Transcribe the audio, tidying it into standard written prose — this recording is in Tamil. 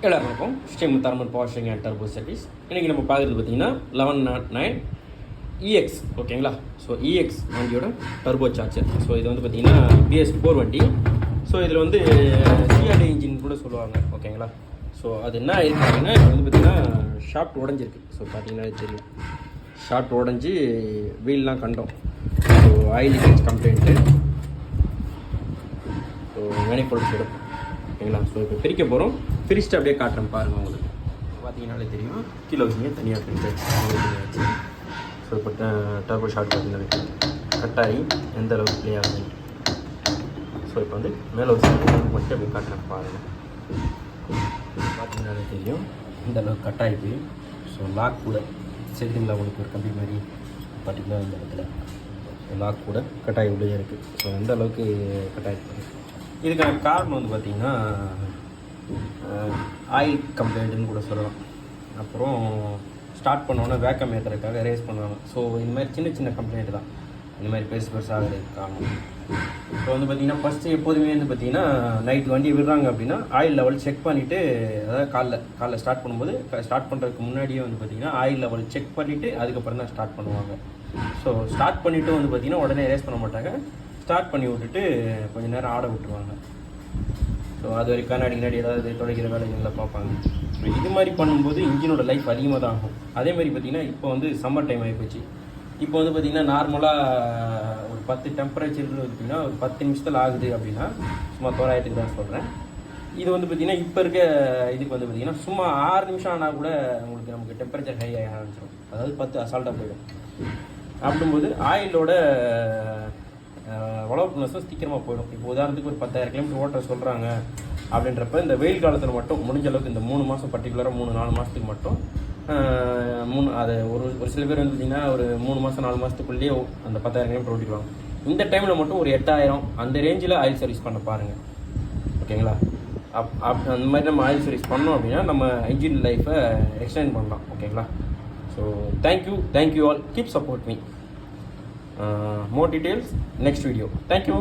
எல்லாரும் வணக்கம். Sri Mutharamman power steering and turbo service. இன்றைக்கி நம்ம பார்க்குறது பார்த்தீங்கன்னா 1109 EX ஓகேங்களா. ஸோ EX வண்டியோட டர்போ சார்ஜர். ஸோ இது வந்து பார்த்தீங்கன்னா BS4 வண்டி. ஸோ இதில் வந்து CRD இன்ஜின் கூட சொல்லுவாங்க ஓகேங்களா. ஸோ அது என்ன ஆயிருக்கு அப்படின்னா இது வந்து பார்த்தீங்கன்னா ஷாஃப்ட் உடஞ்சிருக்கு. ஸோ பார்த்தீங்கன்னா தெரியும், ஷாஃப்ட் உடஞ்சி வீல்லாம் கண்டோம். So oil leakage complaint. So manifold சைடும் ஓகேங்களா. ஸோ இப்போ பிரிக்க போகிறோம். பிரிச்சுட்டு அப்படியே காட்டுறேன் பாருங்கள். உங்களுக்கு பார்த்தீங்கன்னாலே தெரியும், கீழே வச்சுங்க தனியாக பிரிச்சு. ஸோ இப்போ டர்போ ஷாட் பார்த்தீங்கன்னா கட்டாகி எந்த அளவுக்கு ப்ளே ஆகுது. ஸோ இப்போ வந்து மேலே ஒரு மட்டும் அப்படியே காட்டுறேன் பாருங்கள். பார்த்தீங்கன்னாலே தெரியும் இந்த அளவுக்கு கட்டாகி போய். ஸோ லாக் கூட செல்லுங்களா உங்களுக்கு ஒரு கம்பி மாதிரி பார்த்திங்கன்னா இந்த இடத்துல லாக் கூட கட்டாகி உள்ளே இருக்குது. ஸோ எந்த அளவுக்கு கட்டாகி போகுது. இதுக்கான காரணம் வந்து பார்த்திங்கன்னா ஆயில் கம்ப்ளைண்ட்டுன்னு கூட சொல்லலாம். அப்புறம் ஸ்டார்ட் பண்ணோன்னே வேக்கம் ஏற்றுறதுக்காக ரேஸ் பண்ணுவாங்க. ஸோ இந்த மாதிரி சின்ன சின்ன கம்ப்ளைண்ட் தான் இந்த மாதிரி பெருசாகிறதுக்கு காரணம். இப்போ வந்து பார்த்திங்கன்னா ஃபஸ்ட்டு எப்போதுமே வந்து பார்த்திங்கன்னா நைட் வண்டி விடுறாங்க அப்படின்னா ஆயில் லெவல் செக் பண்ணிவிட்டு, அதாவது காலைல ஸ்டார்ட் பண்ணும்போது ஸ்டார்ட் பண்ணுறதுக்கு முன்னாடியே வந்து பார்த்திங்கன்னா ஆயில் லெவல் செக் பண்ணிவிட்டு அதுக்கப்புறம் தான் ஸ்டார்ட் பண்ணுவாங்க. ஸோ ஸ்டார்ட் பண்ணிவிட்டு வந்து பார்த்திங்கன்னா உடனே ரேஸ் பண்ண மாட்டாங்க. ஸ்டார்ட் பண்ணி விட்டுட்டு கொஞ்சம் நேரம் ஆட விட்டுருவாங்க. ஸோ அது வரைக்கும் கண்ணாடி ஏதாவது தொடக்கிற வேலைகளில் பார்ப்பாங்க. ஸோ இது மாதிரி பண்ணும்போது இன்ஜினோட லைஃப் அதிகமாக தான் ஆகும். அதே மாதிரி பார்த்திங்கன்னா இப்போ வந்து சம்மர் டைம் ஆகிப்போச்சு. இப்போ வந்து பார்த்திங்கன்னா நார்மலாக ஒரு 10 டெம்பரேச்சர் பார்த்திங்கன்னா ஒரு 10 நிமிஷத்தில் ஆகுது அப்படின்னா, சும்மா தோராயத்துக்கு தான் சொல்கிறேன். இது வந்து பார்த்திங்கன்னா இப்போ இருக்க இதுக்கு வந்து பார்த்திங்கன்னா சும்மா 6 நிமிஷம் ஆனால் கூட உங்களுக்கு நமக்கு டெம்பரேச்சர் ஹை ஆக ஆரம்பிச்சிடும். அதாவது 10 அசால்ட்டாக போயிடும். அப்படிங்கும்போது ஆயிலோட வளர்ப்புனஸும் சீக்கிரமாக போயிடும். இப்போ உதாரணத்துக்கு ஒரு 10,000 கிலோமீட்டர் ஓட்ட சொல்கிறாங்க அப்படின்றப்ப இந்த வெயில் காலத்தில் மட்டும் முடிஞ்ச அளவுக்கு இந்த 3 மாதம் பர்டிகுலராக 3-4 மாதத்துக்கு மட்டும் அது ஒரு சில பேர் வந்து பார்த்திங்கன்னா ஒரு 3 மாதம் 4 மாதத்துக்குள்ளேயே அந்த 10,000 கிலோமீட்டர் ஓட்டிடுவாங்க. இந்த டைமில் மட்டும் ஒரு 8,000 அந்த ரேஞ்சில் ஆயில் சர்வீஸ் பண்ண பாருங்கள் ஓகேங்களா. அந்த மாதிரி நம்ம ஆயில் சர்வீஸ் பண்ணோம் அப்படின்னா நம்ம இன்ஜின் லைஃப்பை எக்ஸ்டெண்ட் பண்ணலாம் ஓகேங்களா. So thank you all, keep support me. More details next video. Thank you.